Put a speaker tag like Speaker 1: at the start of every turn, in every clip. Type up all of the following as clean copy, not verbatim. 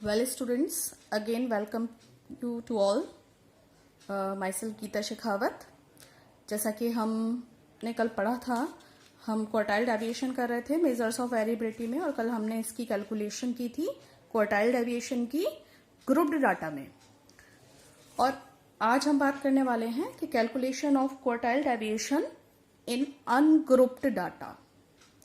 Speaker 1: Well, students, again welcome to all. Myself Gita Shekhawat. जैसा कि हमने कल पढ़ा था, हम क्वार्टाइल डेविएशन कर रहे थे मेजर्स ऑफ वेरिएबिलिटी में, और कल हमने इसकी कैलकुलेशन की थी क्वार्टाइल डेविएशन की ग्रुप्ड डाटा में. और आज हम बात करने वाले हैं कि calculation of quartile deviation in ungrouped data.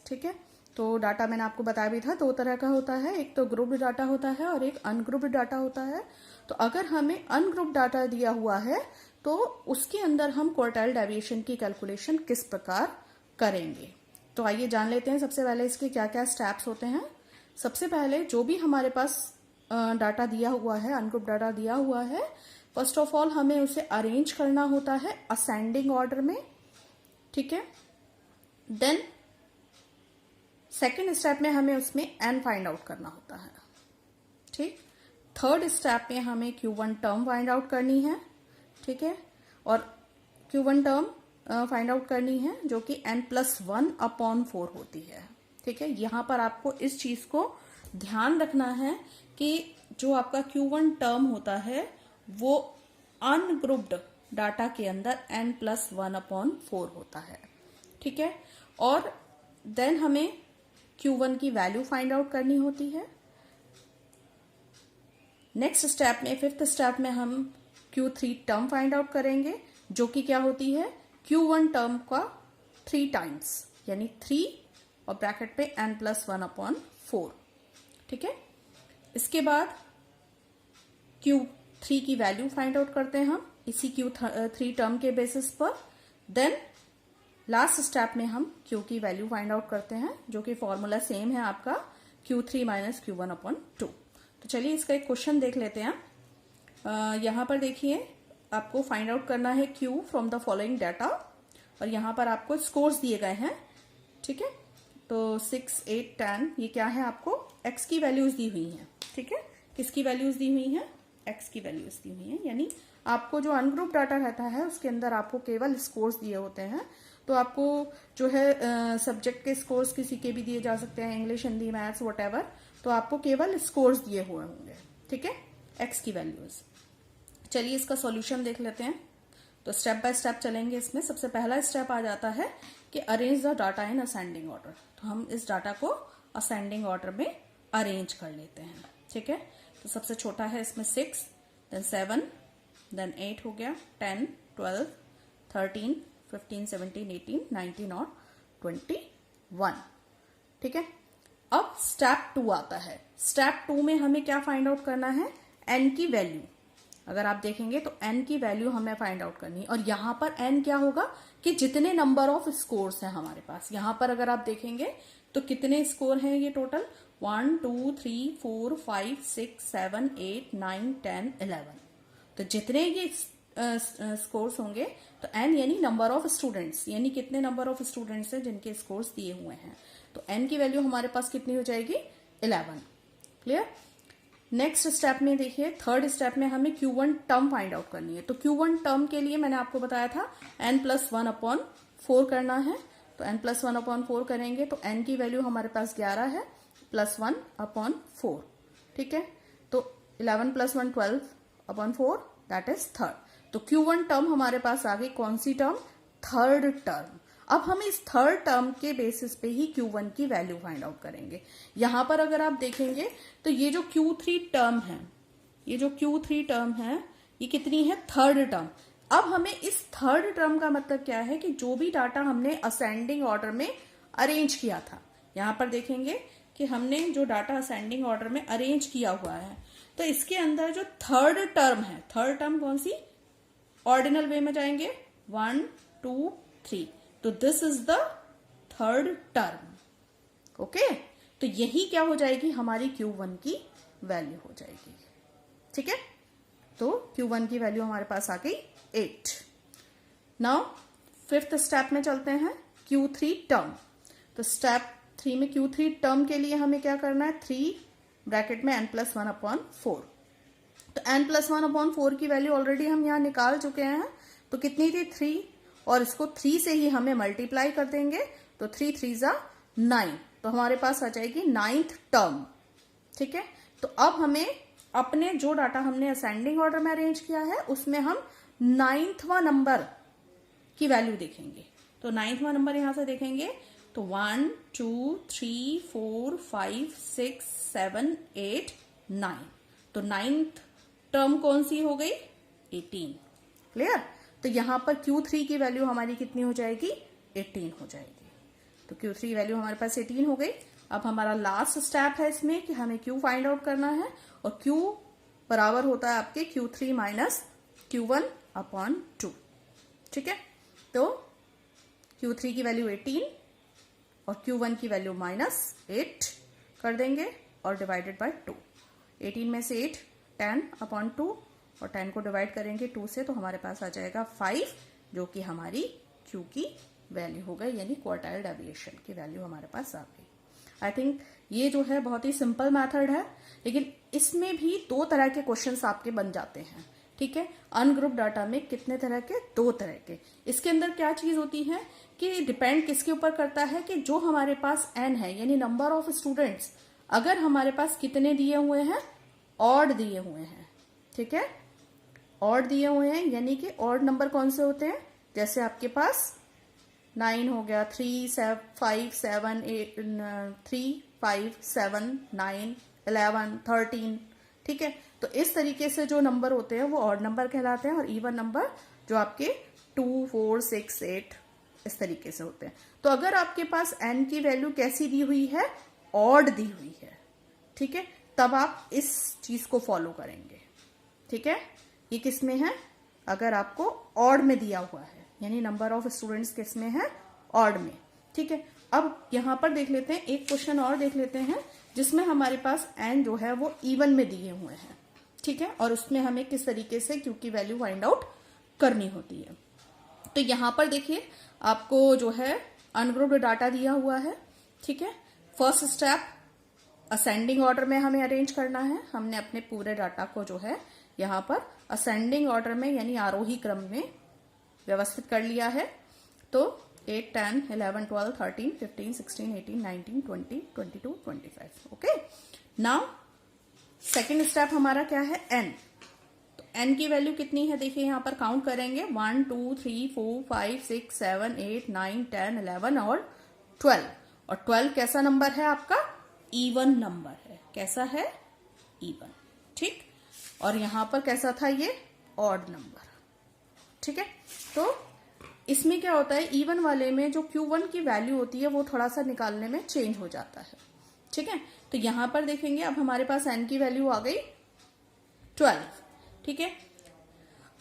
Speaker 1: ठीक है, तो डाटा मैंने आपको बताया भी था, दो तरह का होता है, एक तो ग्रुप्ड डाटा होता है और एक अनग्रुप्ड डाटा होता है. तो अगर हमें अनग्रुप्ड डाटा दिया हुआ है तो उसके अंदर हम क्वार्टाइल डेविएशन की कैलकुलेशन किस प्रकार करेंगे. तो आइए जान लेते हैं सबसे पहले इसके क्या क्या स्टेप्स होते हैं. सबसे पहले जो भी हमारे पास डाटा दिया हुआ है, अनग्रुप्ड डाटा दिया हुआ है, फर्स्ट ऑफ ऑल हमें उसे अरेंज करना होता है असेंडिंग ऑर्डर में. ठीक है, देन सेकेंड स्टेप में हमें उसमें एन फाइंड आउट करना होता है. ठीक, थर्ड स्टेप में हमें Q1 टर्म फाइंड आउट करनी है. ठीक है, और Q1 टर्म फाइंड आउट करनी है जो कि n+1/4 होती है. ठीक है, यहां पर आपको इस चीज को ध्यान रखना है कि जो आपका Q1 टर्म होता है वो अनग्रुप्ड डाटा के अंदर n+1/4 होता है. ठीक है, और देन हमें Q1 की वैल्यू फाइंड आउट करनी होती है. नेक्स्ट स्टेप में, फिफ्थ स्टेप में हम Q3 टर्म फाइंड आउट करेंगे जो कि क्या होती है Q1 टर्म का 3 टाइम्स, यानी 3 और ब्रैकेट पे n+1/4. ठीक है, इसके बाद Q3 की वैल्यू फाइंड आउट करते हैं हम इसी Q3 टर्म के बेसिस पर. देन लास्ट स्टेप में हम Q की वैल्यू फाइंड आउट करते हैं जो कि फॉर्मूला सेम है आपका Q3 - Q1/2. तो चलिए इसका एक क्वेश्चन देख लेते हैं. यहां पर देखिए आपको फाइंड आउट करना है Q from the following data, और यहां पर आपको स्कोर्स दिए गए हैं. ठीक है, तो 6, 8, 10 ये क्या है, आपको X की वैल्यूज दी हुई हैं. ठीक है, किसकी वैल्यूज दी हुई हैं, X की वैल्यूज दी हुई हैं. यानी आपको जो अनग्रुप डाटा रहता है उसके अंदर आपको केवल स्कोर्स दिए होते हैं. तो आपको जो है सब्जेक्ट के स्कोर्स किसी के भी दिए जा सकते हैं, इंग्लिश, हिंदी, मैथ्स, व्हाटएवर. तो आपको केवल स्कोर्स दिए हुए होंगे. ठीक है, X की वैल्यूज. चलिए इसका सॉल्यूशन देख लेते हैं. तो स्टेप बाय स्टेप चलेंगे इसमें. सबसे पहला स्टेप आ जाता है कि arrange the data in ascending order. तो हम इस डाटा को असेंडिंग ऑर्डर में अरेंज कर लेते हैं. ठीक है, तो सबसे छोटा है इसमें 6, देन 7, देन 8 हो गया, 10, 12, 13, 15, 17, 18, 19 और 21. ठीक है, अब स्टेप 2 आता है. स्टेप 2 में हमें क्या फाइंड आउट करना है, n की वैल्यू. अगर आप देखेंगे तो n की वैल्यू हमें फाइंड आउट करनी है. और यहां पर n क्या होगा कि जितने नंबर ऑफ स्कोर्स हैं हमारे पास. यहां पर अगर आप देखेंगे तो कितने स्कोर हैं ये टोटल, 1, 2, 3, 4, 5, 6, 7, 8, 9, 10, 11. तो जितने ये स्कोर्स होंगे तो n यानी नंबर ऑफ स्टूडेंट्स, यानी कितने नंबर ऑफ स्टूडेंट्स हैं जिनके स्कोर्स दिए हुए हैं. तो n की वैल्यू हमारे पास कितनी हो जाएगी, 11. क्लियर. नेक्स्ट स्टेप में देखिए, थर्ड स्टेप में हमें Q1 टर्म फाइंड आउट करनी है. तो Q1 टर्म के लिए मैंने आपको बताया था n+1/4 करना है. तो n+1/4 करेंगे तो n की वैल्यू हमारे पास 11 है, +1/4. ठीक है, तो 11 + 1 12/4, दैट इज थर्ड. तो Q1 टर्म हमारे पास आ गई. कौन सी टर्म, थर्ड टर्म. अब हम इस थर्ड टर्म के बेसिस पे ही Q1 की वैल्यू फाइंड आउट करेंगे. यहां पर अगर आप देखेंगे तो ये जो Q3 टर्म है, ये जो Q3 टर्म है ये कितनी है, थर्ड टर्म. अब हमें इस थर्ड टर्म का मतलब क्या है कि जो भी डाटा हमने असेंडिंग ऑर्डर में अरेंज किया था, यहां पर देखेंगे कि हमने जो डाटा असेंडिंग ऑर्डर में अरेंज किया हुआ है, तो इसके अंदर जो थर्ड टर्म है, थर्ड टर्म कौन सी, ऑर्डिनल वे में जाएंगे, 1, 2, 3. तो this is the third term. Okay, तो यही क्या हो जाएगी, हमारी Q1 की वैल्यू हो जाएगी. ठीक है, तो Q1 की वैल्यू हमारे पास आ गई 8. नाउ फिफ्थ स्टेप में चलते हैं, Q3 टर्म. तो स्टेप 3 में Q3 टर्म के लिए हमें क्या करना है, 3 ब्रैकेट में n+1/4. तो n+1/4 की वैल्यू ऑलरेडी हम यहां निकाल चुके हैं. तो कितनी थी, 3, और इसको 3 से ही हमें मल्टीप्लाई कर देंगे. तो 3 3 = 9. तो हमारे पास आ जाएगी 9th टर्म. ठीक है, तो अब हमें अपने जो डाटा हमने असेंडिंग ऑर्डर में अरेंज किया है उसमें हम 9वां नंबर की वैल्यू देखेंगे। तो 9वां नंबर यहां से देखेंगे तो 1 2 3 4 5 6 7 8 9। तो 9th टर्म कौन सी हो गई? 18। क्लियर? तो यहां पर Q3 की वैल्यू हमारी कितनी हो जाएगी? 18 हो जाएगी। तो Q3 वैल्यू हमारे पास 18 हो गई। अब हमारा लास्ट स्टेप है इसमें कि हमें Q फाइंड आउट करना है और Q बराबर होता है आपके Q3 माइनस Q1 अपॉन 2। ठीक है, तो Q3 की वैल्यू 18 और Q1 की वैल्यू -8 कर देंगे और डिवाइडेड बाय 2। 18 में से 8 10 अपॉन 2 और 10 को डिवाइड करेंगे 2 से तो हमारे पास आ जाएगा 5, जो कि हमारी Q की वैल्यू हो गई, यानी क्वार्टाइल डेविएशन की वैल्यू हमारे पास आ गई। आई थिंक ये जो है बहुत ही सिंपल मेथड है, लेकिन इसमें भी 2 तरह के क्वेश्चंस आपके बन जाते हैं। ठीक है, अनग्रुप डाटा में कितने तरह के? 2 तरह के। इसके अंदर क्या चीज होती है कि डिपेंड किसके ऊपर करता है कि जो हमारे पास n है यानी नंबर ऑफ स्टूडेंट्स, अगर हमारे पास कितने दिए हुए हैं? ऑड दिए हुए हैं। ठीक है, ऑड दिए हुए हैं, यानी कि ऑड नंबर कौन से होते हैं? जैसे आपके पास 9 हो गया, 3 5 7 8 3 5 7 9 11 13। ठीक है, तो इस तरीके से जो नंबर होते हैं वो ऑड नंबर कहलाते हैं और इवन नंबर जो आपके 2 4 6 8 इस तरीके से होते हैं। तो अगर आपके पास n की वैल्यू कैसी दी हुई है? ऑड दी हुई है। ठीक है, तब आप इस चीज को फॉलो करेंगे। ठीक है, ये किस में है? अगर आपको ऑड में दिया हुआ है, यानी नंबर ऑफ स्टूडेंट्स किस में है? ऑड में। ठीक है, अब यहां पर देख लेते हैं, एक क्वेश्चन और देख लेते हैं जिसमें हमारे पास n जो है वो इवन में दिए हुए हैं। ठीक है, और उसमें हमें किस तरीके से Q की वैल्यू फाइंड आउट करनी होती है। तो यहां पर देखिए आपको जो है अनग्रुप्ड डाटा दिया हुआ है। ठीक है, फर्स्ट स्टेप असेंडिंग ऑर्डर में हमें अरेंज करना है। हमने अपने पूरे डाटा को जो है यहाँ पर असेंडिंग ऑर्डर में यानी आरोही क्रम में व्यवस्थित कर लिया है। तो 8 10 11 12 13 15 16 18 19 20 22 25। ओके, नाउ सेकेंड स्टेप हमारा क्या है? n। तो n की वैल्यू कितनी है? देखिए यहाँ पर काउंट करेंगे 1 2 3 4 5 6 7 8 9 10 11 और 12। और 12 कैसा नंबर है आपका? इवन नंबर है। कैसा है? इवन। ठीक, और यहां पर कैसा था? ये ऑड नंबर। ठीक है, तो इसमें क्या होता है, इवन वाले में जो Q1 की वैल्यू होती है वो थोड़ा सा निकालने में चेंज हो जाता है। ठीक है, तो यहां पर देखेंगे अब हमारे पास n की वैल्यू आ गई 12। ठीक है,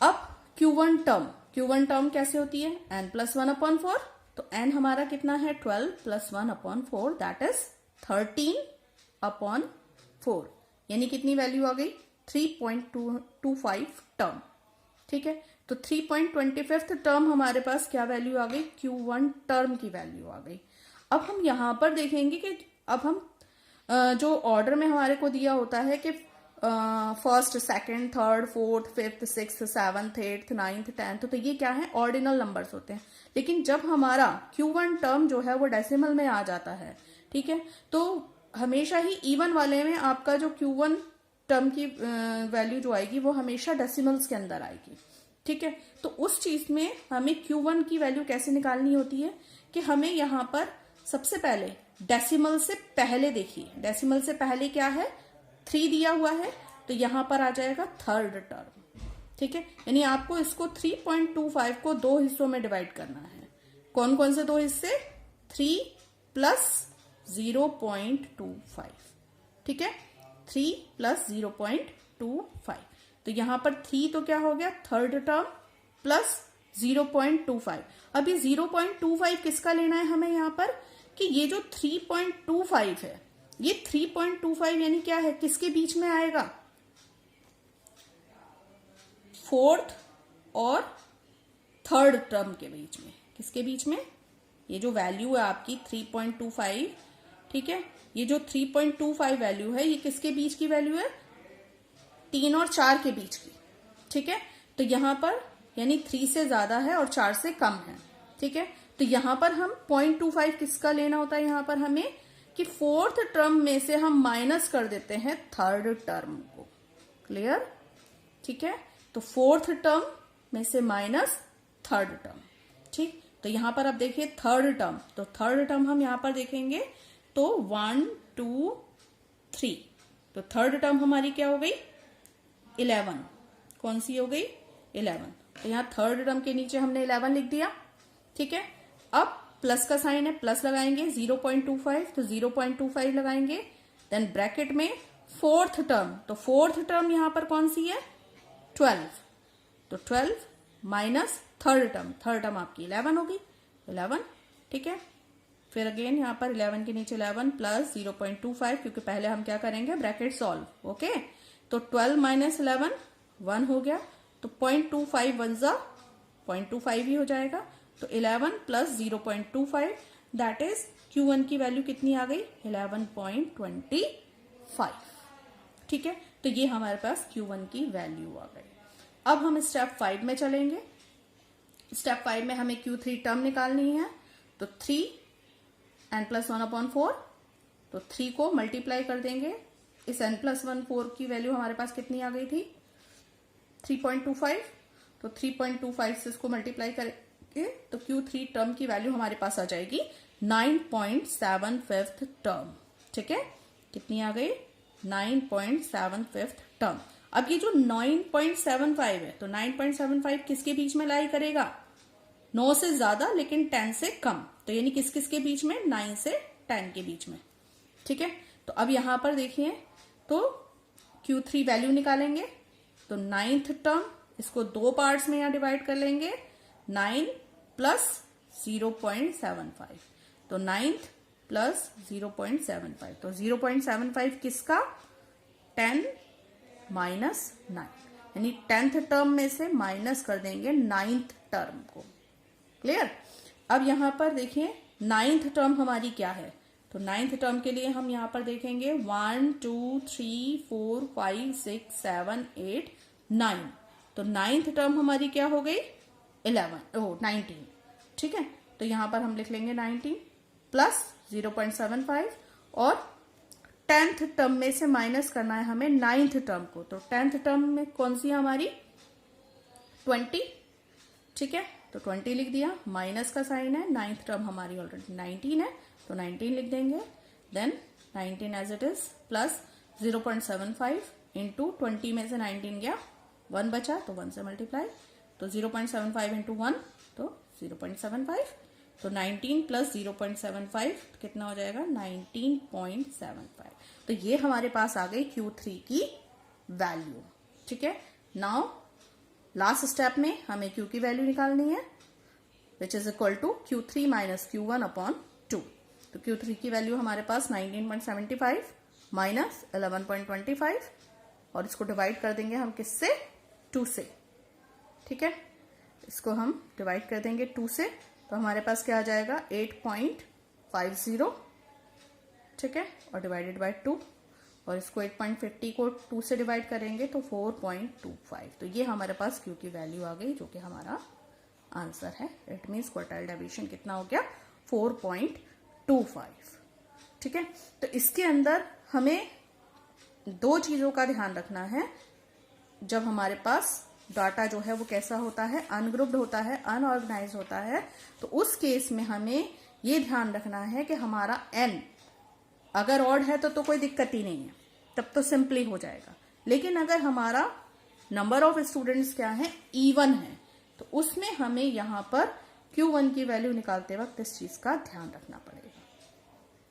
Speaker 1: अब Q1 टर्म कैसे होती है? n + 1/4। तो n हमारा कितना है? 12 + 1/4 दैट इज 13/4, यानी कितनी वैल्यू आ गई? 3.25 टर्म। ठीक है, तो 3.25 टर्म हमारे पास क्या वैल्यू आ गई? Q1 टर्म की वैल्यू आ गई। अब हम यहां पर देखेंगे कि अब हम जो ऑर्डर में हमारे को दिया होता है कि first second third fourth fifth sixth seventh eighth ninth tenth, तो ये क्या है? ऑर्डिनल नंबर्स होते हैं। लेकिन जब हमारा Q1 टर्म जो है वो डेसिमल में आ जाता है, ठीक है, तो हमेशा ही इवन वाले में आपका जो Q1 टर्म की वैल्यू जो आएगी वो हमेशा डेसिमल्स के अंदर आएगी। ठीक है, तो उस चीज में हमें Q1 की वैल्यू कैसे निकालनी होती है कि हमें यहाँ पर सबसे पहले डेसिमल से पहले देखिए, डेसिमल से पहले क्या है? 3 दिया हुआ है, तो यहां पर आ जाएगा थर्ड टर्म। ठीक है, यानी आपको इसको 3.25 को 2 हिस्सों में डिवाइड करना है। कौन कौन से 2 हिस्से? 3 + 0.25। ठीक है, 3 + 0.25। तो यहां पर 3 तो क्या हो गया? Third term plus 0.25। अब ये 0.25 किसका लेना है हमें यहाँ पर? कि ये जो 3.25 है, ये 3.25 यानी क्या है? किसके बीच में आएगा? फोर्थ और थर्ड टर्म के बीच में। किसके बीच में? ये जो वैल्यू है आपकी 3.25, ठीक है, ये जो 3.25 वैल्यू है ये किसके बीच की वैल्यू है? 3 और 4 के बीच की। ठीक है, तो यहां पर यानी 3 से ज्यादा है और 4 से कम है। ठीक है, तो यहां पर हम 0.25 किसका लेना होता है? यहां पर हमें कि फोर्थ टर्म में से हम माइनस कर देते हैं थर्ड टर्म को। क्लियर? ठीक है, तो फोर्थ टर्म में से माइनस थर्ड टर्म। ठीक, तो यहां पर आप देखिए थर्ड टर्म, तो थर्ड टर्म हम यहां पर देखेंगे तो 1 2 3, तो थर्ड टर्म हमारी क्या हो गई 11। कौन सी हो गई 11, तो यहां थर्ड टर्म के नीचे हमने 11 लिख दिया। ठीक है, अब प्लस का साइन है, प्लस लगाएंगे 0.25, तो 0.25 लगाएंगे। देन ब्रैकेट में फोर्थ टर्म, तो फोर्थ टर्म यहां पर कौन सी है 12, तो 12 माइनस थर्ड टर्म आपकी 11 होगी 11। ठीक है, फिर अगेन यहां पर 11 के नीचे 11 प्लस 0.25, क्योंकि पहले हम क्या करेंगे ब्रैकेट सॉल्व। ओके, तो 12 माइनस 11 1 हो गया, तो 0.25 1 जा 0.25 ही हो जाएगा, तो 11 प्लस 0.25 दैट इज Q1 की वैल्यू कितनी आ गई 11.25। ठीक है, तो ये हमारे पास Q1 की वैल्यू आ गई। अब हम स्टेप 5 में चलेंगे। स्टेप 5 में हमें Q3 टर्म निकालनी है, तो 3 n+1/4, तो 3 को मल्टीप्लाई कर देंगे। इस n+1/4 की वैल्यू हमारे पास कितनी आ गई थी 3.25, तो 3.25 से इसको मल्टीप्लाई करेंगे तो Q3 टर्म की वैल्यू हमारे पास आ जाएगी 9.75 टर्म। ठीक है, कितनी आ गई 9.75 टर्म। अब ये जो 9.75 है, तो 9.75 किसके बीच में लाई करेगा 9 से ज्यादा लेकिन 10 से कम, तो यानी किस किस के बीच में 9 से 10 के बीच में। ठीक है, तो अब यहां पर देखिए तो Q3 वैल्यू निकालेंगे, तो 9th टर्म इसको दो पार्ट्स में यहां डिवाइड कर लेंगे, 9 प्लस 0.75, तो 9th प्लस 0.75, तो 0.75 किसका 10 माइनस 9, यानी 10th टर्म में से माइनस कर देंगे 9th टर्म को। क्लियर? अब यहां पर देखिए 9th टर्म हमारी क्या है, तो 9th टर्म के लिए हम यहां पर देखेंगे 1 2 3 4 5 6 7 8 9, तो 9th टर्म हमारी क्या हो गई 19। ठीक है, तो यहां पर हम लिख लेंगे 19 प्लस 0.75, और 10th टर्म में से माइनस करना है हमें 9th टर्म को, तो 10th टर्म में कौन सी हमारी 20। ठीक है, तो 20 लिख दिया, माइनस का साइन है, 9th टर्म हमारी ऑलरेडी 19 है, तो 19 लिख देंगे। Then 19 as it is plus 0.75 into 20 में से 19 गया 1 बचा, तो 1 से मल्टीप्लाई, तो 0.75 इंटू 1 तो 0.75, तो 19 प्लस 0.75 कितना हो जाएगा 19.75, तो ये हमारे पास आ गई Q3 की वैल्यू। ठीक है, नाउ लास्ट स्टेप में हमें Q की वैल्यू निकालनी है, which is equal to Q3 minus Q1/2, तो Q3 की वैल्यू हमारे पास 19.75 माइनस 11.25, और इसको डिवाइड कर देंगे हम किससे 2 से। ठीक है, इसको हम डिवाइड कर देंगे 2 से, तो हमारे पास क्या आ जाएगा 8.50। ठीक है, और डिवाइडेड बाय 2, और इसको 8.50 को 2 से डिवाइड करेंगे तो 4.25, तो ये हमारे पास Q की वैल्यू आ गई, जो कि हमारा आंसर है। इट मीन्स क्वार्टाइल डेविएशन कितना हो गया 4.25। ठीक है, तो इसके अंदर हमें दो चीजों का ध्यान रखना है। जब हमारे पास डाटा जो है वो कैसा होता है अनग्रुप्ड होता है, अनऑर्गेनाइज होता है, तो उस केस में हमें ये ध्यान रखना है कि हमारा n अगर ऑड है तो कोई दिक्कत ही नहीं है, तब तो सिंपली हो जाएगा। लेकिन अगर हमारा नंबर ऑफ स्टूडेंट्स क्या है इवन है, तो उसमें हमें यहां पर Q1 की वैल्यू निकालते वक्त इस चीज का ध्यान रखना पड़ेगा।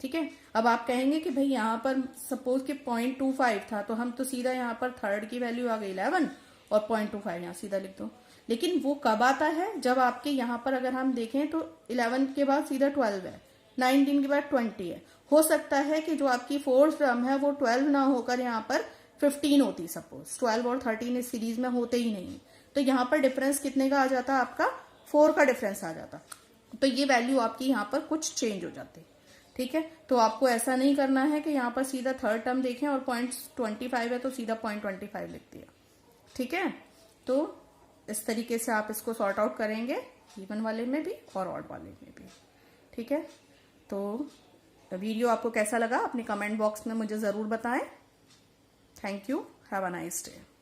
Speaker 1: ठीक है, अब आप कहेंगे कि भाई यहां पर सपोज कि 0.25 था, तो हम तो सीधा यहां पर थर्ड की वैल्यू आ गई 11 और 0.25 यहां सीधा लिख दो। लेकिन वो कब आता है जब आपके यहां पर अगर हम देखें तो 11 के बाद सीधा 12 है, 19 के बाद 20 है। हो सकता है कि जो आपकी फोर्थ टर्म है वो 12 ना होकर यहाँ पर 15 होती, सपोज 12 और 13 इस सीरीज में होते ही नहीं, तो यहाँ पर डिफरेंस कितने का आ जाता आपका 4 का डिफरेंस आ जाता, तो ये वैल्यू आपकी यहाँ पर कुछ चेंज हो जाती। ठीक है, तो आपको ऐसा नहीं करना है कि यहाँ पर सीधा थर्ड टर्म देखें और 0.25 है तो सीधा 0.25 लिख दिया। ठीक है, तो इस तरीके से आप इसको सॉर्ट आउट करेंगे इवन वाले में भी और ऑड वाले में भी। ठीक है, तो वीडियो आपको कैसा लगा अपने कमेंट बॉक्स में मुझे जरूर बताएं। Thank you, have a nice day.